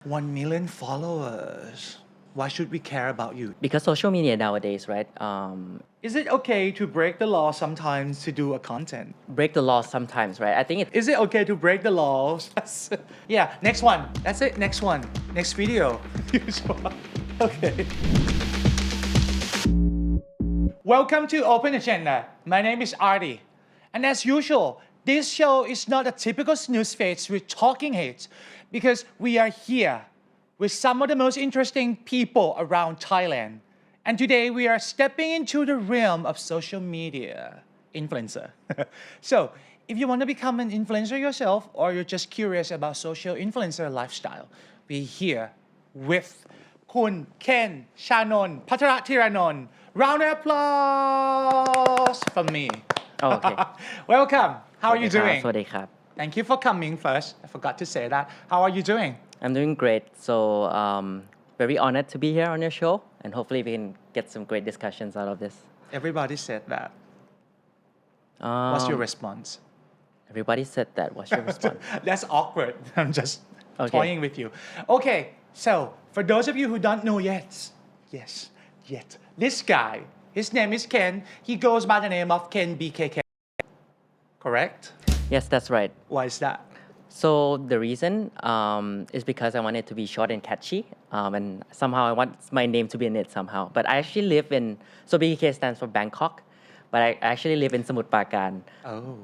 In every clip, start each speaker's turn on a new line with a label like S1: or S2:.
S1: 1 million followers. Why should we care about you?
S2: Because social media nowadays, right?
S1: Is it okay to break the law sometimes to do a content?
S2: Break the law sometimes, right? I think
S1: Is it okay to break the laws? Yeah, next one. That's it. Next one. Next video. Okay. Welcome to Open Agenda. My name is Artie. And as usual, this show is not a typical snooze fest with talking heads because we are here with some of the most interesting people around Thailand. And today we are stepping into the realm of social media influencer. So, if you want to become an influencer yourself or you're just curious about social influencer lifestyle, we're here with Kun Ken Shanon Patarathiranon. Round of applause from me.
S2: Oh, okay.
S1: Welcome. How are you
S2: สวัสดีครับ
S1: doing?
S2: สวัสดีครับ
S1: Thank you for coming first. I forgot to say that. How are you doing?
S2: I'm doing great. So very honored to be here on your show, and hopefully we can get some great discussions out of this.
S1: Everybody said that. What's your
S2: Um,
S1: response?
S2: Everybody said that. What's your response?
S1: That's awkward. I'm just
S2: Okay.
S1: toying with you. Okay, so for those of you who don't know yet, this guy, his name is Ken. He goes by the name of Ken BKK. Correct?
S2: Yes, that's right.
S1: Why is that?
S2: So the reason is because I want it to be short and catchy, and somehow I want my name to be in it somehow. But I actually live in, so BKK stands for Bangkok, but I actually live in Samut Prakan.
S1: Oh.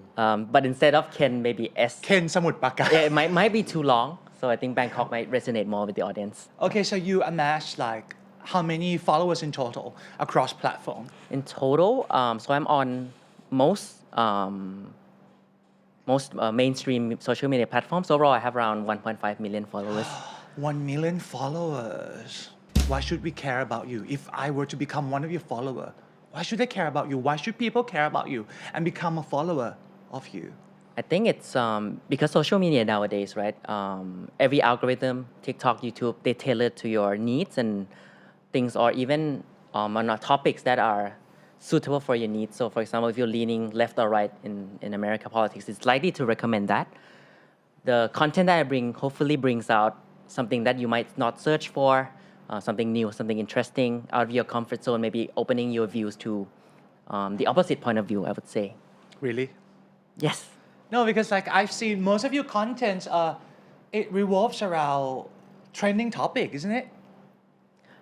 S2: But instead of Ken, maybe S.
S1: Ken Samut Prakan.
S2: Yeah, it might be too long, so I think Bangkok might resonate more with the audience.
S1: Okay, so you amassed like how many followers in total across platform?
S2: In total, so I'm on most mainstream social media platforms. Overall, I have around 1.5 million followers.
S1: 1 million followers. Why should we care about you? If I were to become one of your follower, why should they care about you? Why should people care about you and become a follower of you?
S2: I think it's because social media nowadays, right? Every algorithm, TikTok, YouTube, they tailor to your needs and things, or even on topics that are suitable for your needs. So, for example, if you're leaning left or right in America politics, it's likely to recommend that. The content that I bring hopefully brings out something that you might not search for, something new, something interesting out of your comfort zone, maybe opening your views to the opposite point of view, I would say.
S1: Really?
S2: Yes.
S1: No, because like I've seen most of your content, it revolves around trending topic, isn't it?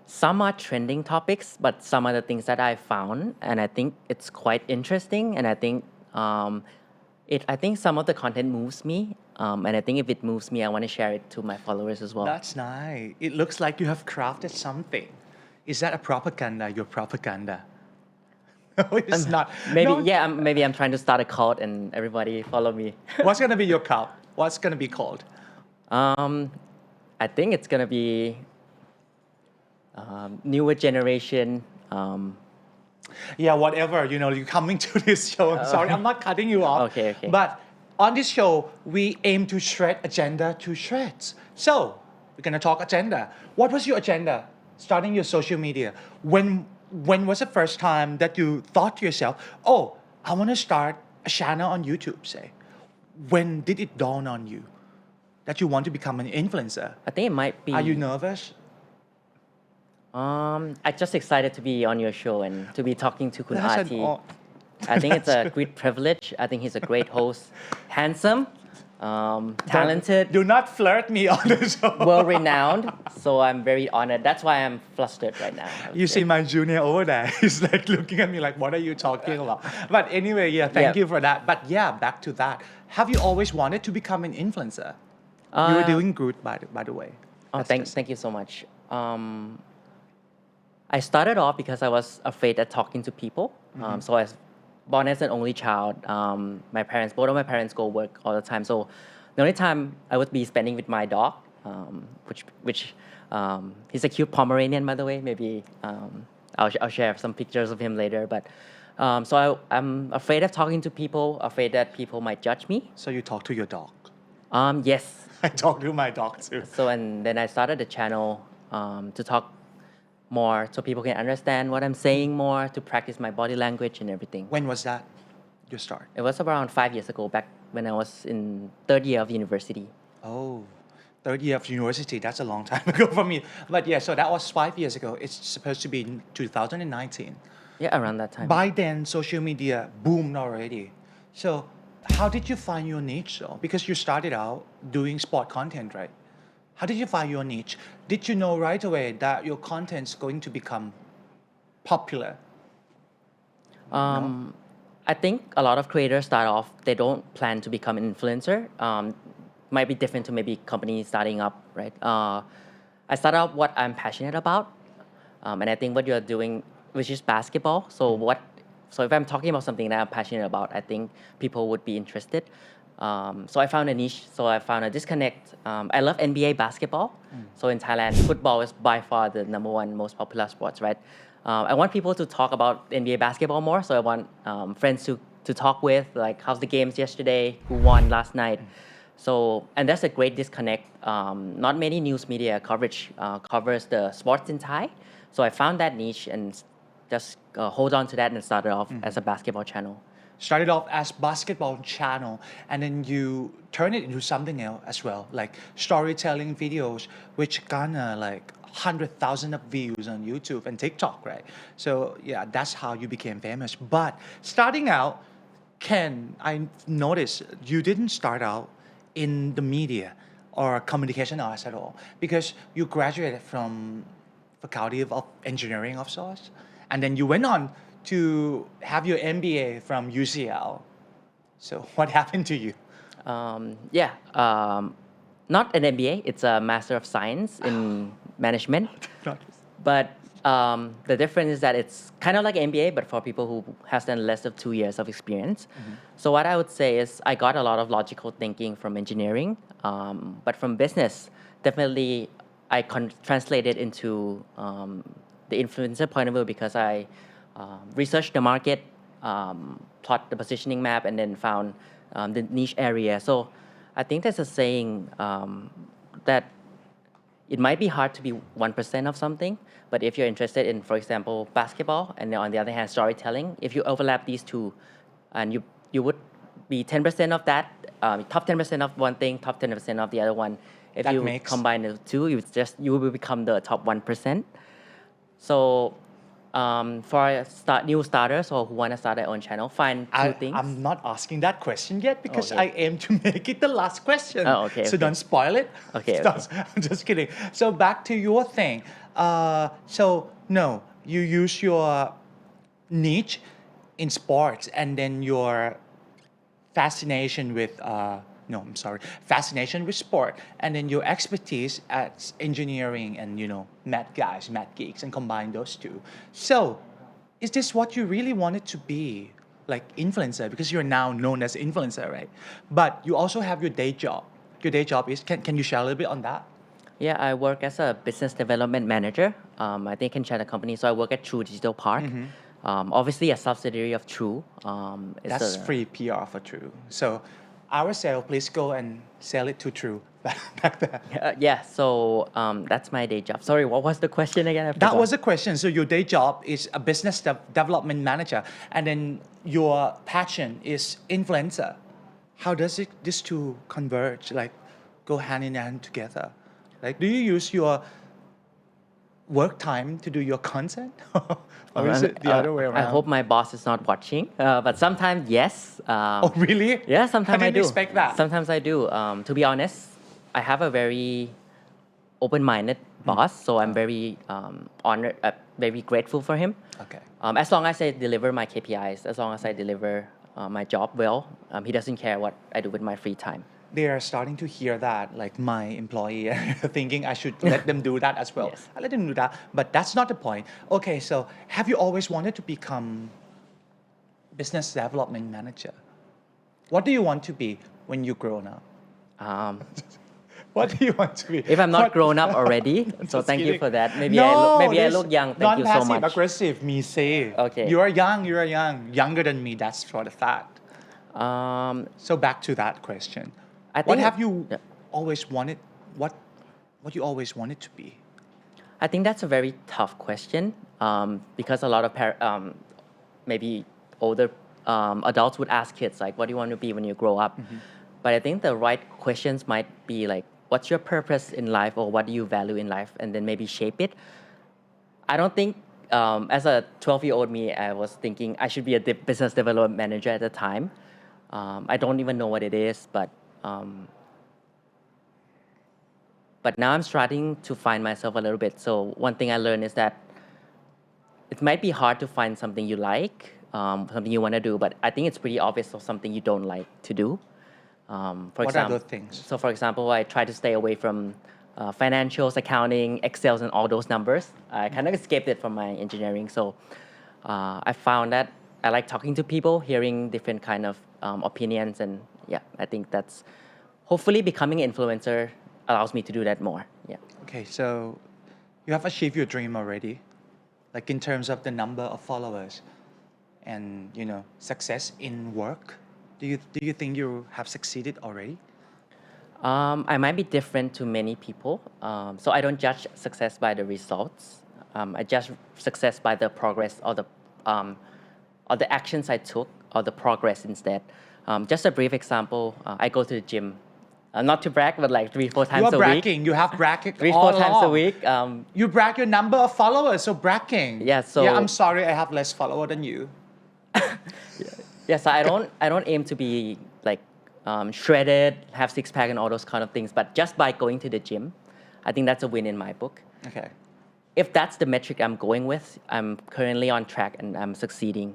S2: Some are trending topics, but some are the things that I found, and I think it's quite interesting. And I think I think some of the content moves me, and I think if it moves me, I want to share it to my followers as well.
S1: That's nice. It looks like you have crafted something. Is that a propaganda? Your propaganda? No, it's not.
S2: Maybe
S1: No.
S2: yeah, maybe I'm trying to start a cult and everybody follow me.
S1: What's gonna be your cult? What's gonna be called?
S2: I think it's gonna be newer generation.
S1: Yeah, whatever. You know, you're coming to this show. I'm sorry, I'm not cutting you off.
S2: Okay.
S1: But on this show, we aim to shred agenda to shreds. So we're gonna talk agenda. What was your agenda starting your social media? When was the first time that you thought to yourself, "Oh, I want to start a channel on YouTube"? Say, when did it dawn on you that you want to become an influencer?
S2: I think it might be.
S1: Are you nervous?
S2: I'm just excited to be on your show and to be talking to Kun
S1: That's an
S2: Arti.
S1: aw-
S2: I think it's a great privilege. I think he's a great host, handsome, talented,
S1: Do not flirt me on the show.
S2: well-renowned. So I'm very honored. That's why I'm flustered right now. I would
S1: You
S2: say.
S1: see my junior over there. He's like looking at me like, what are you talking about? But anyway, yeah, thank
S2: Yeah.
S1: you for that. But yeah, back to that. Have you always wanted to become an influencer? You were doing good, by the way.
S2: Oh,
S1: That's just-
S2: thank you so much. I started off because I was afraid of talking to people. So I was born as an only child. Both of my parents go work all the time. So the only time I would be spending with my dog, which he's a cute Pomeranian, by the way. Maybe I'll share some pictures of him later. But so I'm afraid of talking to people, afraid that people might judge me.
S1: So you talk to your dog.
S2: Yes.
S1: I talk to my dog too.
S2: So and then I started the channel to talk more so people can understand what I'm saying more, to practice my body language and everything.
S1: When was that? Your start?
S2: It was around 5 years ago, back when I was in third year of university.
S1: Oh, third year of university. That's a long time ago for me. But yeah, so that was 5 years ago. It's supposed to be in 2019.
S2: Yeah, around that time.
S1: By then, social media boomed already. So how did you find your niche though? Because you started out doing sport content, right? How did you find your niche? Did you know right away that your content's going to become popular?
S2: I think a lot of creators start off, they don't plan to become an influencer. Might be different to maybe companies starting up, right? I started out what I'm passionate about. And I think what you're doing, which is basketball. So if I'm talking about something that I'm passionate about, I think people would be interested. So I found a niche. So I found a disconnect. I love NBA basketball. So in Thailand, football is by far the number one most popular sports, right? I want people to talk about NBA basketball more. So I want friends to talk with, like how's the games yesterday, who won last night. So, and that's a great disconnect. Not many news media coverage covers the sports in Thai. So I found that niche and just hold on to that and started off as a basketball channel.
S1: Started off as basketball channel and then you turn it into something else as well, like storytelling videos, which garner like 100,000 of views on YouTube and TikTok, right? So yeah, that's how you became famous. But starting out, Ken, I noticed you didn't start out in the media or communication arts at all because you graduated from Faculty of Engineering of sorts, and then you went on to have your MBA from UCL. So what happened to you?
S2: Yeah, not an MBA. It's a Master of Science in Management. But the difference is that it's kind of like MBA, but for people who has done less of 2 years of experience. So what I would say is I got a lot of logical thinking from engineering, but from business, definitely I translated into the influencer point of view because I researched the market, plot the positioning map, and then found the niche area. So I think there's a saying that it might be hard to be 1% of something, but if you're interested in, for example, basketball, and on the other hand, storytelling, if you overlap these two, and you would be 10% of that, top 10% of one thing, top 10% of the other one. If
S1: That
S2: you
S1: makes-
S2: combine the two, you will become the top 1%. So for new starters or who want to start their own channel, find two things.
S1: I'm not asking that question yet because
S2: Okay.
S1: I aim to make it the last question.
S2: Oh, okay,
S1: So
S2: okay.
S1: don't spoil it.
S2: Okay,
S1: Don't- I'm just kidding. So back to your thing. So no, you use your niche in sports and then your fascination with fascination with sport and then your expertise at engineering and math geeks and combine those two. So is this what you really wanted to be, like influencer, because you're now known as influencer, right? But you also have your day job. Your day job is, can you share a little bit on that?
S2: Yeah, I work as a business development manager. I think I can share the company. So I work at True Digital Park. Obviously, a subsidiary of True.
S1: That's free PR for True. So our sale, please go and sell it to True back there.
S2: Yeah, so that's my day job. Sorry, what was the question again? I
S1: That
S2: forgot.
S1: was the question. So your day job is a business development manager, and then your passion is influencer. How does these two converge? Like, go hand in hand together? Like, do you use your work time to do your content, or is it the other way around?
S2: I hope my boss is not watching, but sometimes yes.
S1: Oh, really?
S2: Yeah, sometimes I
S1: I
S2: do.
S1: didn't expect that.
S2: Sometimes I do. To be honest, I have a very open-minded boss, so I'm very honored, very grateful for him.
S1: Okay.
S2: As long as I deliver my KPIs, as long as I deliver my job well, he doesn't care what I do with my free time.
S1: They are starting to hear that, like my employee, thinking I should let them do that as well.
S2: Yes.
S1: I let them do that, but that's not the point. Okay, so have you always wanted to become business development manager? What do you want to be when you grow up? What do you want to be?
S2: If I'm not
S1: What-
S2: grown up already, so
S1: Just
S2: thank you
S1: kidding.
S2: for that. Maybe
S1: No,
S2: I
S1: this
S2: look young. Thank you so
S1: non-passive
S2: much.
S1: aggressive, me say.
S2: Okay.
S1: You are young. Younger than me. That's for the fact. So back to that question.
S2: I
S1: What
S2: think-
S1: have you
S2: yeah.
S1: always wanted? What you always wanted to be?
S2: I think that's a very tough question because a lot of maybe older adults would ask kids like, "What do you want to be when you grow up?" But I think the right questions might be like, what's your purpose in life or what do you value in life, and then maybe shape it. I don't think as a 12-year-old me, I was thinking I should be a business development manager at the time. I don't even know what it is, but now I'm starting to find myself a little bit. So one thing I learned is that it might be hard to find something you like, something you want to do, but I think it's pretty obvious of something you don't like to do.
S1: What are those things?
S2: So for example, I try to stay away from financials, accounting, Excels, and all those numbers. I kind of escaped it from my engineering. So I found that I like talking to people, hearing different kind of opinions, and yeah, I think that's hopefully becoming an influencer allows me to do that more. Yeah.
S1: Okay, so you have achieved your dream already, like in terms of the number of followers and success in work. Do you think you have succeeded already?
S2: I might be different to many people. So I don't judge success by the results. I judge success by the progress or the actions I took or the progress instead. Just a brief example, I go to the gym. Not to brag, but like 3-4 times a week.
S1: You are bragging. You have bragged
S2: 3-4 times a week.
S1: You brag your number of followers, so bragging.
S2: Yeah. So
S1: yeah, I'm sorry, I have less follower than you.
S2: Yeah. So I don't aim to be like shredded, have six pack, and all those kind of things. But just by going to the gym, I think that's a win in my book.
S1: Okay.
S2: If that's the metric I'm going with, I'm currently on track and I'm succeeding,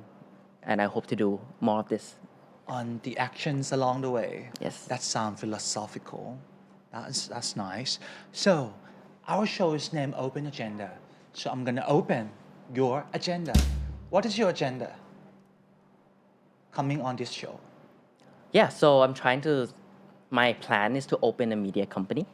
S2: and I hope to do more of this.
S1: On the actions along the way.
S2: Yes.
S1: That sounds philosophical. That's nice. So, our show is named Open Agenda. So I'm gonna open your agenda. What is your agenda coming on this show?
S2: Yeah. So my plan is to open a media company.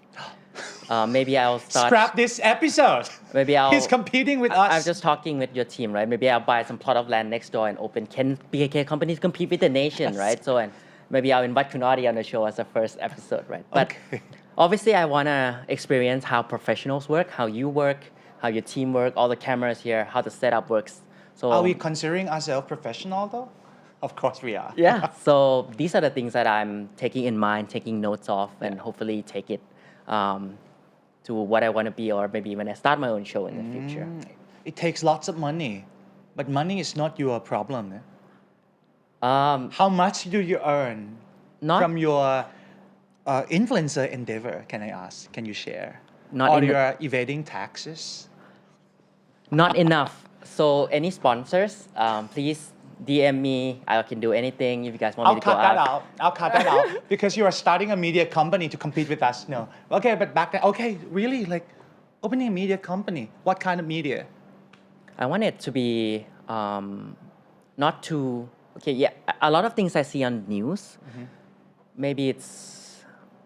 S2: Maybe I'll start.
S1: Scrap this episode.
S2: Maybe I'll.
S1: He's competing with us.
S2: I'm just talking with your team, right? Maybe I'll buy some plot of land next door and open. Can BKK companies compete with the nation,
S1: Yes.
S2: right? So, and maybe I'll invite Kunadi on the show as a first episode, right? But
S1: Okay.
S2: obviously, I want to experience how professionals work, how you work, how your team work, all the cameras here, how the setup works. So,
S1: Are we considering ourselves professional though? Of course we are.
S2: yeah. So these are the things that I'm taking in mind, taking notes of, and hopefully take it to what I want to be, or maybe when I start my own show in the future.
S1: It takes lots of money, but money is not your problem. Eh? How much do you earn
S2: Not-
S1: from your influencer endeavor? Can I ask? Can you share?
S2: Not
S1: or
S2: in the-
S1: you're evading taxes?
S2: Not enough. So any sponsors, please DM me. I can do anything if you guys want
S1: I'll
S2: me to go
S1: cut that
S2: out.
S1: out. I'll cut that out because you are starting a media company to compete with us. No. Okay, but back then, okay, really? Like opening a media company. What kind of media?
S2: I want it to be not too. Okay, yeah. A lot of things I see on news, maybe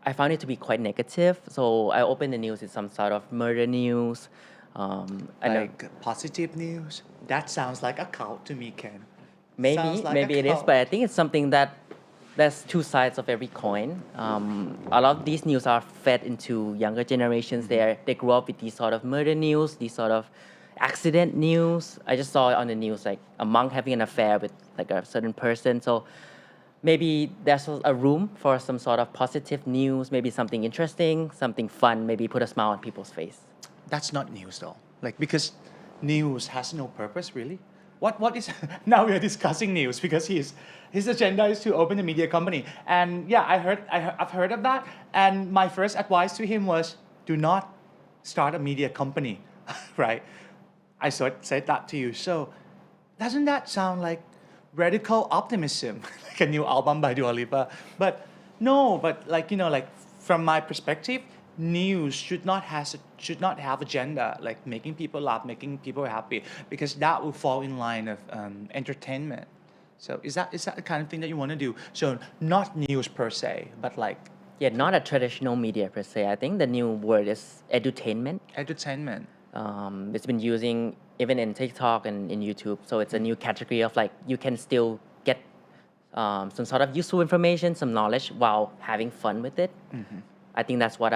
S2: I found it to be quite negative. So I open the news with some sort of murder news. And
S1: Like positive news? That sounds like a cult to me, Ken.
S2: maybe
S1: Sounds like
S2: maybe
S1: a
S2: it is,
S1: cult.
S2: but I think it's something that there's two sides of every coin. A lot of these news are fed into younger generations. They grow up with these sort of murder news, these sort of accident news. I just saw it on the news, like a monk having an affair with like a certain person. So maybe there's a room for some sort of positive news, maybe something interesting, something fun, maybe put a smile on people's face.
S1: That's not news though. Like because news has no purpose really. What is now we are discussing news because his agenda is to open a media company. And yeah, I've heard of that. And my first advice to him was do not start a media company, right? I said that to you. So doesn't that sound like radical optimism, like a new album by Dua Lipa? But no, but like like from my perspective, news should not have agenda like making people laugh, making people happy, because that will fall in line of entertainment. So is that the kind of thing that you want to do? So not news per se, but like
S2: Yeah, not a traditional media per se. I think the new word is edutainment.
S1: entertainment.
S2: It's been using even in TikTok and in YouTube. So it's a new category of like you can still get some sort of useful information, some knowledge while having fun with it. I think that's what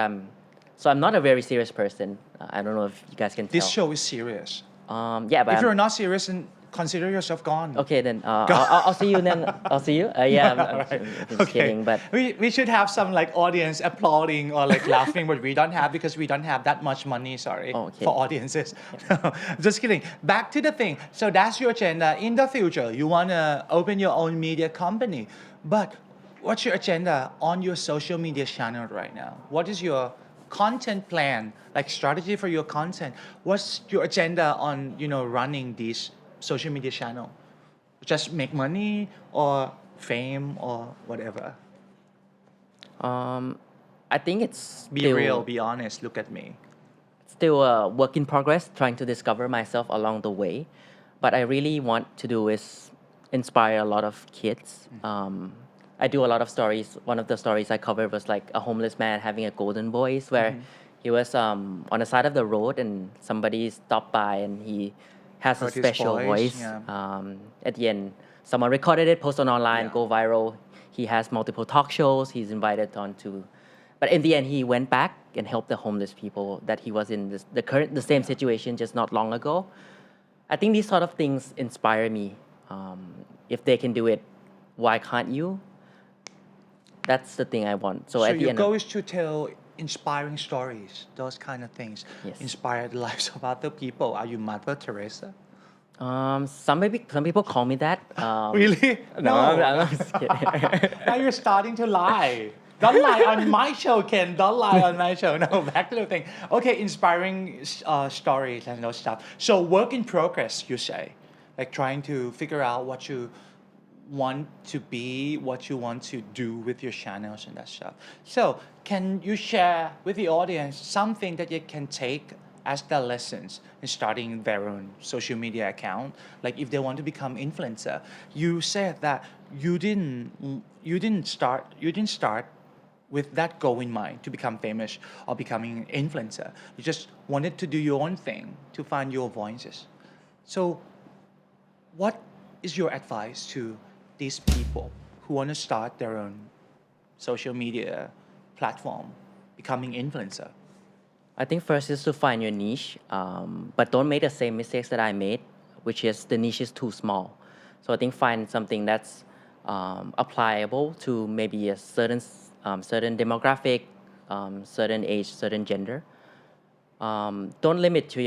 S2: So I'm not a very serious person. I don't know if you guys can tell.
S1: This show is serious.
S2: Yeah, but
S1: If you're not serious, then consider yourself gone.
S2: Okay, then I'll see you then. I'll see you. Yeah, I'm just kidding, but
S1: we should have some like audience applauding or like laughing, but we don't have because we don't have that much money. Sorry
S2: Okay.
S1: for audiences. Just kidding. Back to the thing. So that's your agenda. In the future, you wanna open your own media company, but what's your agenda on your social media channel right now? What is your content plan, like strategy for your content? What's your agenda on running these social media channel? Just make money or fame or whatever.
S2: I think it's
S1: Be
S2: still,
S1: real, be honest. Look at me.
S2: still a work in progress, trying to discover myself along the way. But I really want to do is inspire a lot of kids. I do a lot of stories. One of the stories I covered was like a homeless man having a golden voice, where he was on the side of the road and somebody stopped by and he has a
S1: Heard his
S2: special
S1: voice,
S2: voice.
S1: yeah.
S2: At the end, someone recorded it, posted online,
S1: Yeah.
S2: go viral. He has multiple talk shows. He's invited on to, but in the end, he went back and helped the homeless people that he was in the same situation just not long ago. I think these sort of things inspire me. If they can do it, why can't you? That's the thing I want. So,
S1: So
S2: at the
S1: your
S2: end,
S1: goal is to tell inspiring stories, those kind of things.
S2: Yes.
S1: Inspire the lives of other people. Are you Mother Teresa?
S2: some people call me that.
S1: Really?
S2: No, I'm just kidding.
S1: Now you're starting to lie. Don't lie on my show, Ken. Don't lie on my show. No, back to the thing. Okay, inspiring stories and those stuff. So work in progress, you say, like trying to figure out what you want to be, what you want to do with your channels and that stuff. So can you share with the audience something that you can take as their lessons in starting their own social media account? Like if they want to become influencer, you said that you didn't start with that goal in mind to become famous or becoming an influencer. You just wanted to do your own thing to find your voices. So what is your advice to these people who want to start their own social media platform, becoming influencer?
S2: I think first is to find your niche, but don't make the same mistakes that I made, which is the niche is too small. So I think find something that's applicable to maybe a certain demographic, certain age, certain gender. Don't limit to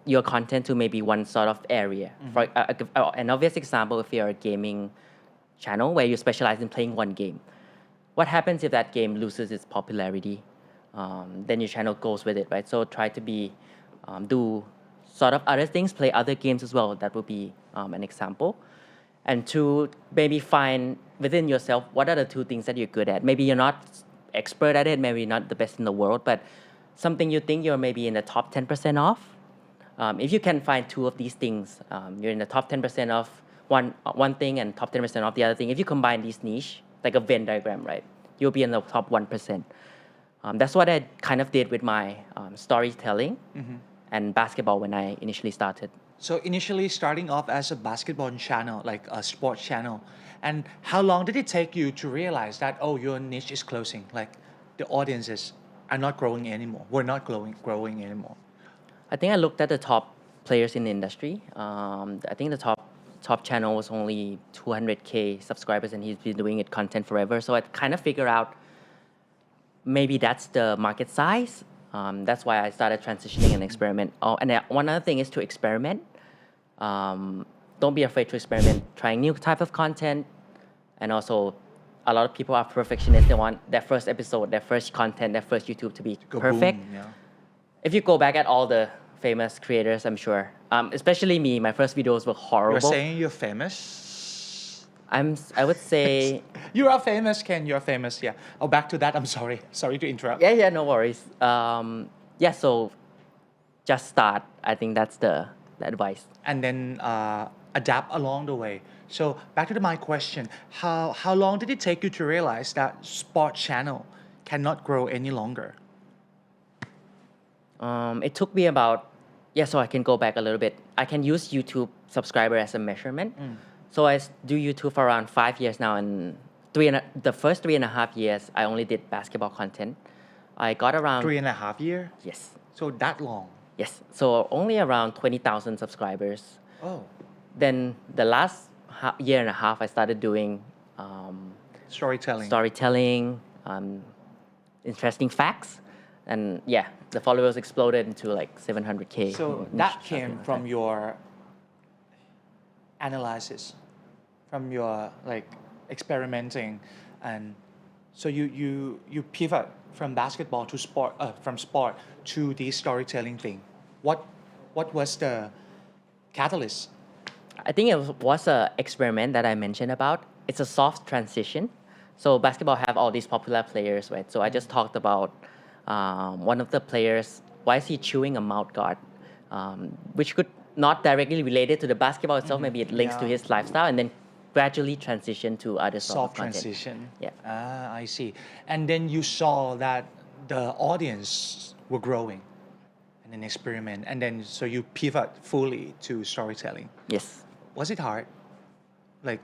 S2: your content to maybe one sort of area. For an obvious example, if you're a gaming channel where you specialize in playing one game, what happens if that game loses its popularity? Then your channel goes with it, right? So try to do sort of other things, play other games as well. That would be an example. And to maybe find within yourself what are the two things that you're good at. Maybe you're not expert at it, maybe not the best in the world, but something you think you're maybe in the top 10% of. If you can find two of these things, you're in the top 10% of one thing and top 10% of the other thing. If you combine these niche, like a Venn diagram, right, you'll be in the top 1%. That's what I kind of did with my storytelling and basketball when I initially started.
S1: So initially starting off as a basketball channel, like a sports channel, and how long did it take you to realize that, oh, your niche is closing, like the audiences are not growing anymore, we're not growing anymore?
S2: I think I looked at the top players in the industry. I think the top channel was only 200K subscribers and he's been doing it content forever. So I kind of figured out maybe that's the market size. That's why I started transitioning and experiment. Oh, and one other thing is to experiment. Don't be afraid to experiment, trying new type of content. And also, a lot of people are perfectionists. They want their first episode, their first content, their first YouTube to be
S1: Go
S2: perfect.
S1: boom, yeah.
S2: If you go back at all the famous creators, I'm sure, especially me, my first videos were horrible.
S1: You're saying you're famous?
S2: I would say,
S1: You are famous, Ken. You're famous. Yeah. Oh, back to that. I'm sorry. Sorry to interrupt.
S2: yeah, no worries. So just start. I think that's the advice.
S1: And then adapt along the way. So back to my question: How long did it take you to realize that sport channel cannot grow any longer?
S2: It took me about, so I can go back a little bit. I can use YouTube subscriber as a measurement. So I do YouTube for around 5 years now, and the first 3.5 years, I only did basketball content. I got around
S1: 3.5 years.
S2: Yes.
S1: So that long.
S2: Yes. So only around 20,000 subscribers.
S1: Oh.
S2: Then the last year and a half, I started doing storytelling, interesting facts, and yeah, the followers exploded into like 700K.
S1: So that came from your analysis, from your like experimenting, and so you pivot from basketball to sport, from sport to the storytelling thing. What was the catalyst?
S2: I think it was a experiment that I mentioned about. It's a soft transition. So basketball have all these popular players, right? So I just talked about one of the players. Why is he chewing a mouth guard? Which could not directly related to the basketball itself. Maybe it links to his lifestyle, and then gradually transition to other sort
S1: Soft
S2: of content.
S1: transition.
S2: Yeah.
S1: I see. And then you saw that the audience were growing, and then experiment, and then so you pivot fully to storytelling.
S2: Yes.
S1: Was it hard? Like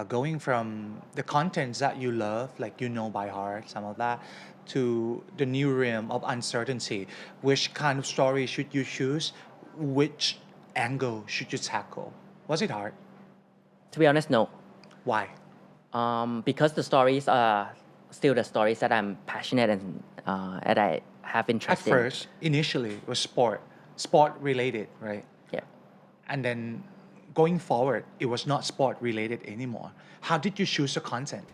S1: going from the contents that you love, like you know by heart, some of that, to the new realm of uncertainty. Which kind of story should you choose? Which angle should you tackle? Was it hard?
S2: To be honest, no.
S1: Why?
S2: Because the stories are still the stories that I'm passionate and I have
S1: At
S2: interest in.
S1: first, initially, it was sport related, right?
S2: Yeah.
S1: And then going forward, it was not sport related anymore. How did you choose the content?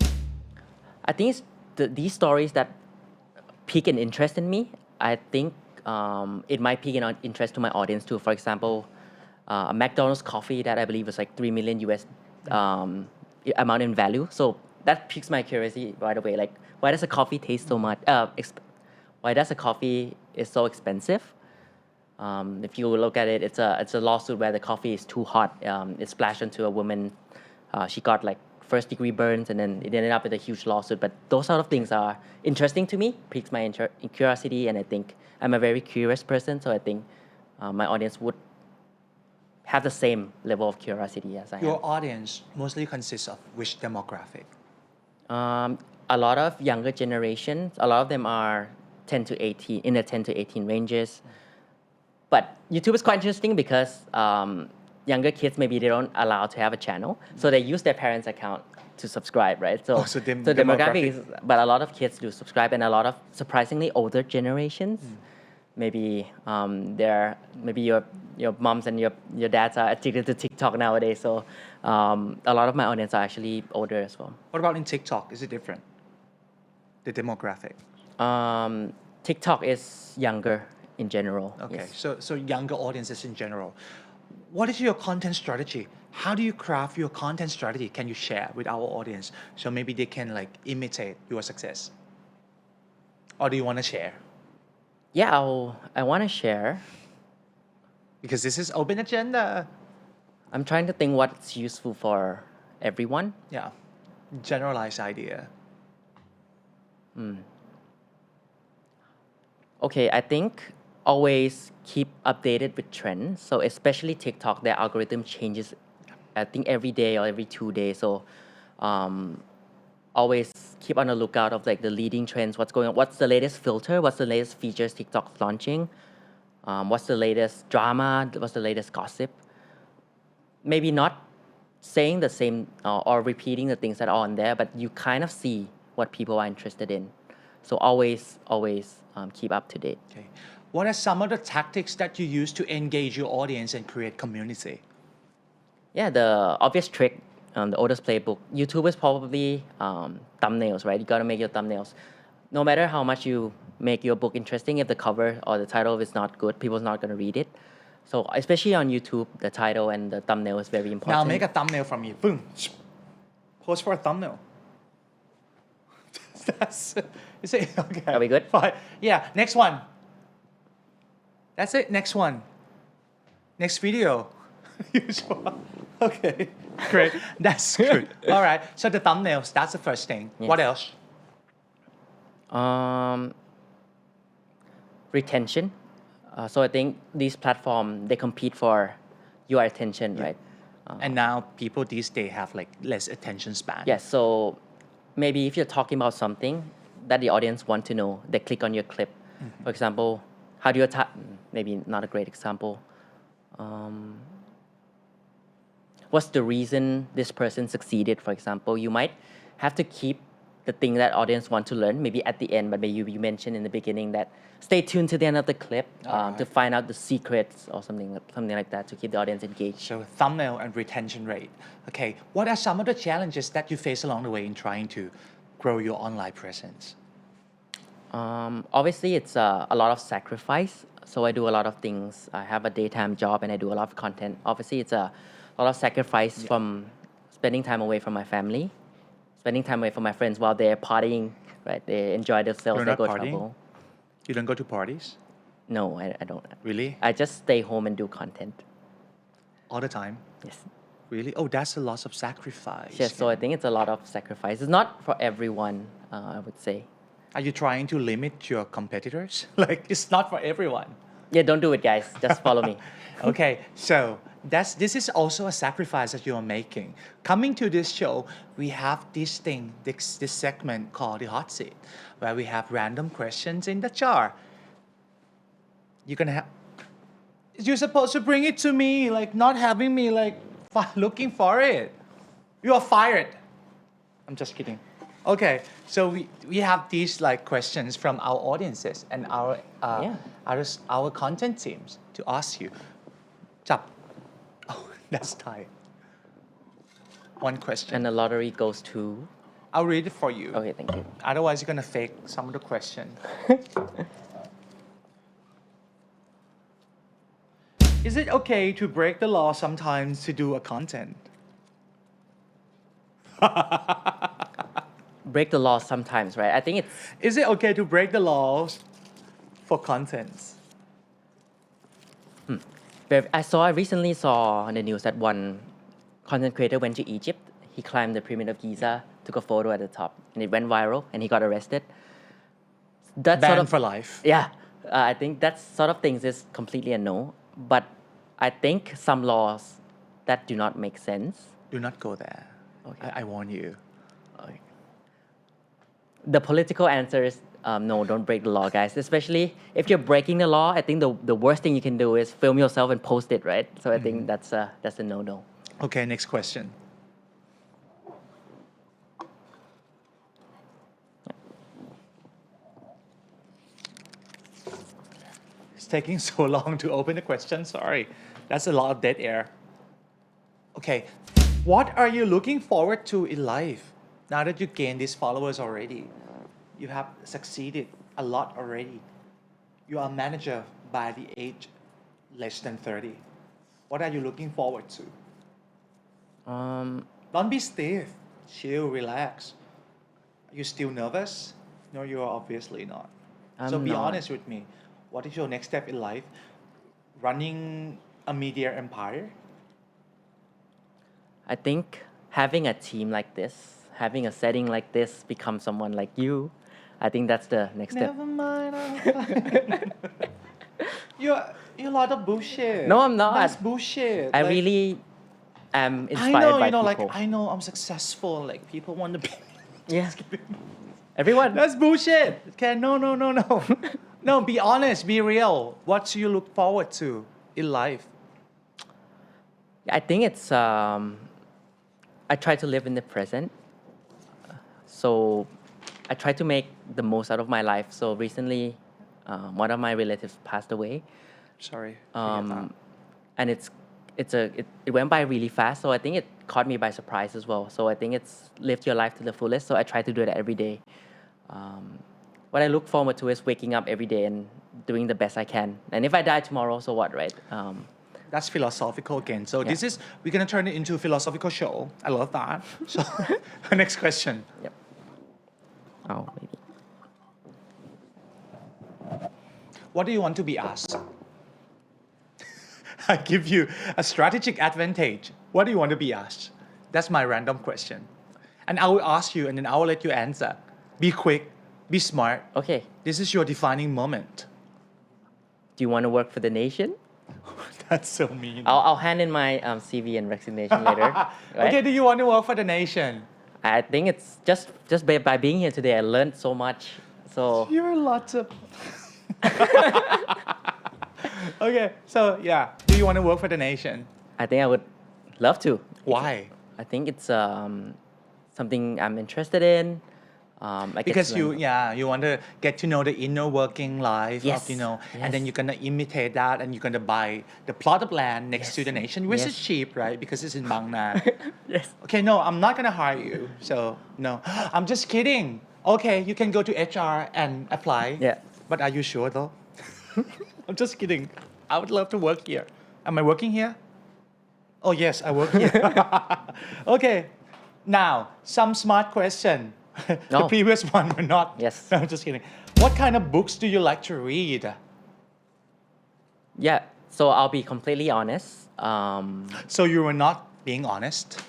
S2: I think it's these stories that pique an interest in me. I think it might pique an interest to my audience too. For example, a McDonald's coffee that I believe was like 3 million US amount in value. So that piques my curiosity right away. Like, why does a coffee taste so much? Why does a coffee is so expensive? If you look at it, it's a lawsuit where the coffee is too hot. It splashed onto a woman. She got like first-degree burns, and then it ended up with a huge lawsuit. But those sort of things are interesting to me, piques my curiosity, and I think I'm a very curious person. So I think my audience would have the same level of curiosity as I
S1: Your
S2: have.
S1: audience mostly consists of which demographic?
S2: A lot of younger generations. A lot of them are 10 to 18 in the 10 to 18 ranges. But YouTube is quite interesting because younger kids maybe they don't allow to have a channel, so they use their parents' account to subscribe, right? So,
S1: So
S2: demographic is, but a lot of kids do subscribe, and a lot of surprisingly older generations. Maybe maybe your moms and your dads are addicted to TikTok nowadays. So a lot of my audience are actually older as well.
S1: What about in TikTok? Is it different? The demographic.
S2: TikTok is younger in general.
S1: Okay,
S2: Yes.
S1: so younger audiences in general. What is your content strategy? How do you craft your content strategy? Can you share with our audience so maybe they can like imitate your success? Or do you want to share?
S2: Yeah, I want to share.
S1: Because this is open agenda.
S2: I'm trying to think what's useful for everyone.
S1: Yeah, generalized idea.
S2: Okay, I think always keep updated with trends. So especially TikTok, their algorithm changes, I think every day or every 2 days. So always keep on the lookout of like the leading trends, what's going on, what's the latest filter, what's the latest features TikTok's launching, what's the latest drama, what's the latest gossip. Maybe not saying the same or repeating the things that are on there, but you kind of see what people are interested in. So always keep up to date.
S1: Okay. What are some of the tactics that you use to engage your audience and create community?
S2: Yeah, the obvious trick, the oldest playbook. YouTube is probably thumbnails, right? You gotta make your thumbnails. No matter how much you make your book interesting, if the cover or the title is not good, people's not gonna read it. So especially on YouTube, the title and the thumbnail is very important.
S1: Now make a thumbnail from you. Boom. Post for a thumbnail. That's is it okay?
S2: Are we good?
S1: Fine. Yeah. Next one. That's it. Next one. Next video. Usual. Okay. Great. That's good. All right. So the thumbnails. That's the first thing.
S2: Yes.
S1: What else?
S2: Retention. So I think these platforms they compete for your attention, right?
S1: And now people these days have like less attention span.
S2: Yes. So maybe if you're talking about something that the audience want to know, they click on your clip. For example, how do you maybe not a great example. what's the reason this person succeeded, for example. You might have to keep the thing that audience want to learn maybe at the end, but maybe you mentioned in the beginning that stay tuned to the end of the clip to find out the secrets or something like that to keep the audience engaged.
S1: So thumbnail and retention rate. Okay, what are some of the challenges that you face along the way in trying to grow your online presence?
S2: Obviously, it's a lot of sacrifice. So I do a lot of things. I have a daytime job and I do a lot of content. Obviously, it's a lot of sacrifice from spending time away from my family, spending time away from my friends while they're partying, right? They enjoy themselves,
S1: You're
S2: they
S1: not
S2: go
S1: partying?
S2: travel.
S1: You don't go to parties?
S2: No, I don't.
S1: Really?
S2: I just stay home and do content.
S1: All the time?
S2: Yes.
S1: Really? Oh, that's a lot of sacrifice.
S2: Yes, so I think it's a lot of sacrifice. It's not for everyone, I would say.
S1: Are you trying to limit your competitors? Like, it's not for everyone.
S2: Yeah, don't do it, guys. Just follow me.
S1: Okay, so this is also a sacrifice that you are making. Coming to this show, we have this thing, this segment called the hot seat, where we have random questions in the jar. You're gonna have. You're supposed to bring it to me, like not having me like looking for it. You are fired. I'm just kidding. Okay, so we have these like questions from our audiences and our content teams to ask you. Chap. Oh, that's Thai. One question.
S2: And the lottery goes to...
S1: I'll read it for you.
S2: Okay, thank you.
S1: Otherwise, you're gonna fake some of the question. Is it okay to break the law sometimes to do a content?
S2: Break the law sometimes, right? I think it's...
S1: Is it okay to break the laws for contents?
S2: I recently saw on the news that one content creator went to Egypt. He climbed the Pyramid of Giza, took a photo at the top, and it went viral, and he got arrested. That
S1: Banned for life.
S2: Yeah, I think that sort of things is completely a no. But I think some laws that do not make sense.
S1: Do not go there.
S2: Okay.
S1: I warn you.
S2: Okay. The political answer is no, don't break the law, guys. Especially if you're breaking the law, I think the worst thing you can do is film yourself and post it, right? So I think that's a no-no.
S1: Okay, next question. It's taking so long to open the question. Sorry. That's a lot of dead air. Okay. What are you looking forward to in life now that you gained these followers already? You have succeeded a lot already. You are a manager by the age less than 30. What are you looking forward to? Don't be stiff. Chill, relax. Are you still nervous? No, you are obviously not. So
S2: I'm
S1: be
S2: not.
S1: honest with me. What is your next step in life? Running a media empire?
S2: I think having a team like this, having a setting like this, become someone like you, I think that's the next step.
S1: Never mind. You're a lot of bullshit.
S2: No, I'm not.
S1: That's bullshit.
S2: I
S1: Like,
S2: really am
S1: I
S2: inspired
S1: know,
S2: by
S1: you know,
S2: people.
S1: like I know I'm successful. Like people want to be.
S2: Yeah. Everyone.
S1: That's bullshit. Okay, no. No, be honest, be real. What do you look forward to in life?
S2: I think it's I try to live in the present. So I try to make the most out of my life. So recently, one of my relatives passed away.
S1: Sorry. to hear that.
S2: And it went by really fast. So I think it caught me by surprise as well. So I think it's live your life to the fullest. So I try to do it every day. What I look forward to is waking up every day and doing the best I can. And if I die tomorrow, so what, right?
S1: That's philosophical again. So
S2: Yeah.
S1: we're gonna turn it into a philosophical show. I love that. So next question.
S2: Yep. Oh, maybe.
S1: What do you want to be asked? I give you a strategic advantage. What do you want to be asked? That's my random question. And I will ask you and then I will let you answer. Be quick, be smart.
S2: Okay.
S1: This is your defining moment.
S2: Do you want to work for the nation?
S1: That's so mean.
S2: I'll hand in my CV and resignation later. Right?
S1: Okay, do you want to work for the nation?
S2: I think it's just by being here today, I learned so much. So
S1: You're lots of. Okay, so yeah, do you want to work for the nation?
S2: I think I would Love to.
S1: Why?
S2: I think it's something I'm interested in. I get
S1: Because
S2: to learn.
S1: you want to get to know the inner working life
S2: Yes,
S1: of, and then
S2: yes.
S1: you're going to imitate that and you're going to buy the plot of land next
S2: Yes,
S1: to the nation, which is
S2: yes.
S1: cheap, right? Because it's in Bang Na.
S2: Yes.
S1: Okay, no, I'm not going to hire you. So, no, I'm just kidding. Okay, you can go to HR and apply.
S2: Yeah.
S1: But are you sure though? I'm just kidding. I would love to work here. Am I working here? Oh, yes, I work here. Okay, now, some smart question. The
S2: No.
S1: previous one were not.
S2: Yes.
S1: No, I'm just kidding. What kind of books do you like to read?
S2: Yeah. So I'll be completely honest.
S1: So you were not being honest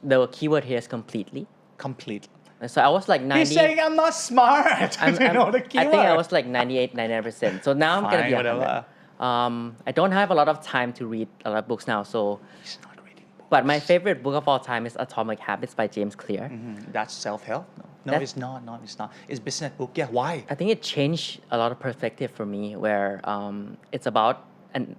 S2: The keyword here is completely.
S1: completely.
S2: So I was like 90.
S1: He's saying I'm not smart.
S2: I'm-
S1: you
S2: I'm-
S1: know the
S2: I
S1: keyword.
S2: think I was like 98, 99%. So now I'm going to
S1: Fine,
S2: be 100.
S1: whatever.
S2: I don't have a lot of time to read a lot of books now. So,
S1: He's not reading books.
S2: but my favorite book of all time is Atomic Habits by James Clear.
S1: That's self-help? No,
S2: That-
S1: it's not. No, it's not. It's business book. Yeah, why?
S2: I think it changed a lot of perspective for me where it's about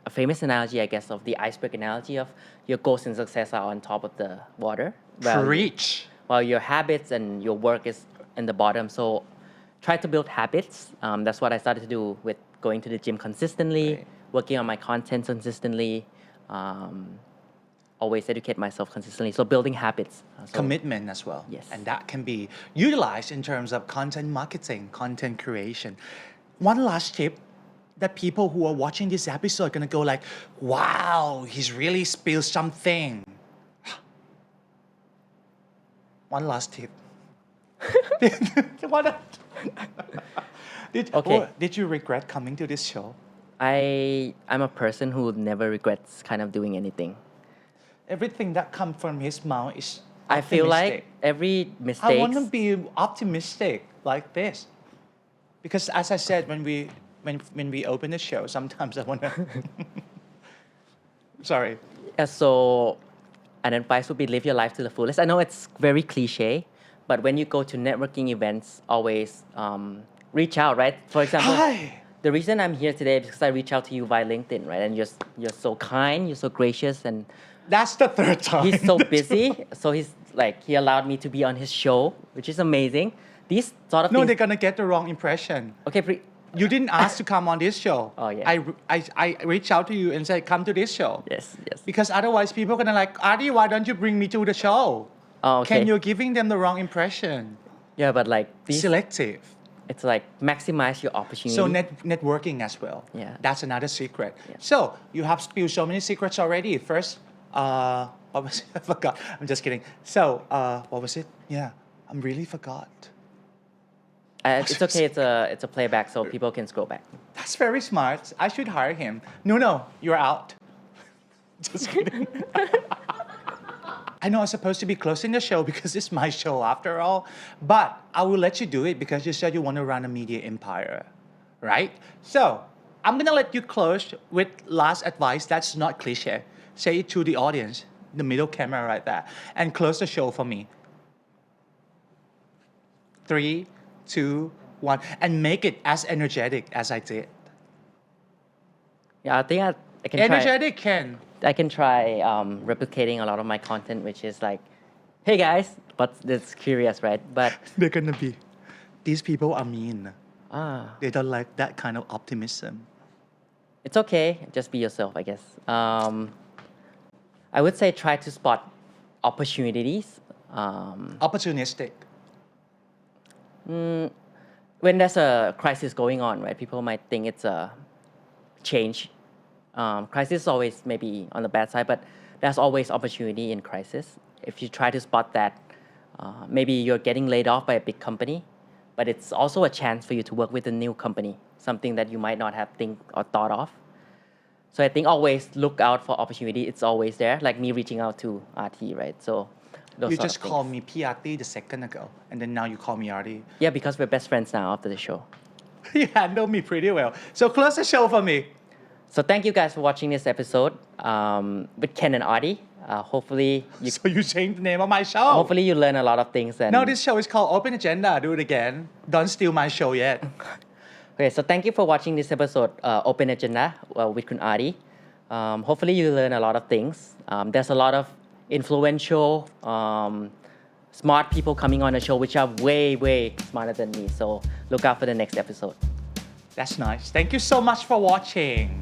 S2: a famous analogy, I guess, of the iceberg analogy of your goals and success are on top of the water.
S1: Preach.
S2: While your habits and your work is in the bottom. So try to build habits. That's what I started to do with going to the gym consistently,
S1: Right.
S2: working on my content consistently, always educate myself consistently. So building habits. So-
S1: Commitment as well.
S2: Yes.
S1: And that can be utilized in terms of content marketing, content creation. One last tip that people who are watching this episode are gonna go like, wow, he's really spilled something. One last tip. What?
S2: Okay.
S1: Did you regret coming to this show?
S2: I'm a person who never regrets kind of doing anything.
S1: Everything that comes from his mouth is
S2: I feel
S1: optimistic.
S2: like every
S1: I
S2: mistake.
S1: want to be optimistic like this, because as I said when we open the show, sometimes I want to. Sorry.
S2: So an advice would be live your life to the fullest. I know it's very cliche, but when you go to networking events, always reach out, right? For example,
S1: Hi.
S2: the reason I'm here today is because I reached out to you via LinkedIn, right? And you're so kind, you're so gracious, and
S1: That's the third time.
S2: he's so busy. So he allowed me to be on his show, which is amazing. These sort of
S1: No,
S2: things.
S1: they're gonna get the wrong impression.
S2: Okay,
S1: You didn't ask to come on this show.
S2: Oh, yeah.
S1: I reached out to you and said, come to this show.
S2: yes.
S1: Because otherwise, people are gonna like, Artie, why don't you bring me to the show?
S2: Oh, okay.
S1: You're giving them the wrong impression.
S2: Yeah, but like these,
S1: Selective.
S2: it's like maximize your opportunity.
S1: So networking as well.
S2: Yeah.
S1: That's another secret.
S2: Yeah.
S1: So you have spilled so many secrets already. First, what was it? I forgot. I'm just kidding. So, what was it? Yeah, I'm really forgot.
S2: It's okay. It's a playback, so people can scroll back.
S1: That's very smart. I should hire him. No, you're out. Just kidding. I know I'm supposed to be closing the show because it's my show after all, but I will let you do it because you said you want to run a media empire, right? So I'm gonna let you close with last advice that's not cliche. Say it to the audience, the middle camera right there, and close the show for me. 3, 2, 1, and make it as energetic as I did.
S2: Yeah, I think I can try.
S1: Energetic, Ken.
S2: I can try replicating a lot of my content, which is like, hey guys, but it's curious, right? But
S1: They're gonna be. These people are mean.
S2: ah,
S1: They don't like that kind of optimism.
S2: it's okay. Just be yourself, I guess. I would say try to spot opportunities.
S1: Opportunistic.
S2: When there's a crisis going on, right? People might think it's a change. Crisis is always maybe on the bad side, but there's always opportunity in crisis. If you try to spot that, maybe you're getting laid off by a big company, but it's also a chance for you to work with a new company, something that you might not have think or thought of. So I think always look out for opportunity. It's always there, like me reaching out to RT, right? So those
S1: You
S2: sort
S1: just
S2: of things.
S1: called me PRT the second ago, and then now you call me RT.
S2: Yeah, because we're best friends now after the show.
S1: You handle me pretty well. So close the show for me.
S2: So thank you guys for watching this episode with Ken and Artie. Hopefully
S1: You changed the name of my show.
S2: hopefully you learn a lot of things. And
S1: No, this show is called Open Agenda. Do it again. Don't steal my show yet.
S2: Okay, so thank you for watching this episode, Open Agenda with Kun Artie. Hopefully, you learn a lot of things. There's a lot of influential, smart people coming on the show, which are way, way smarter than me. So look out for the next episode.
S1: That's nice. Thank you so much for watching.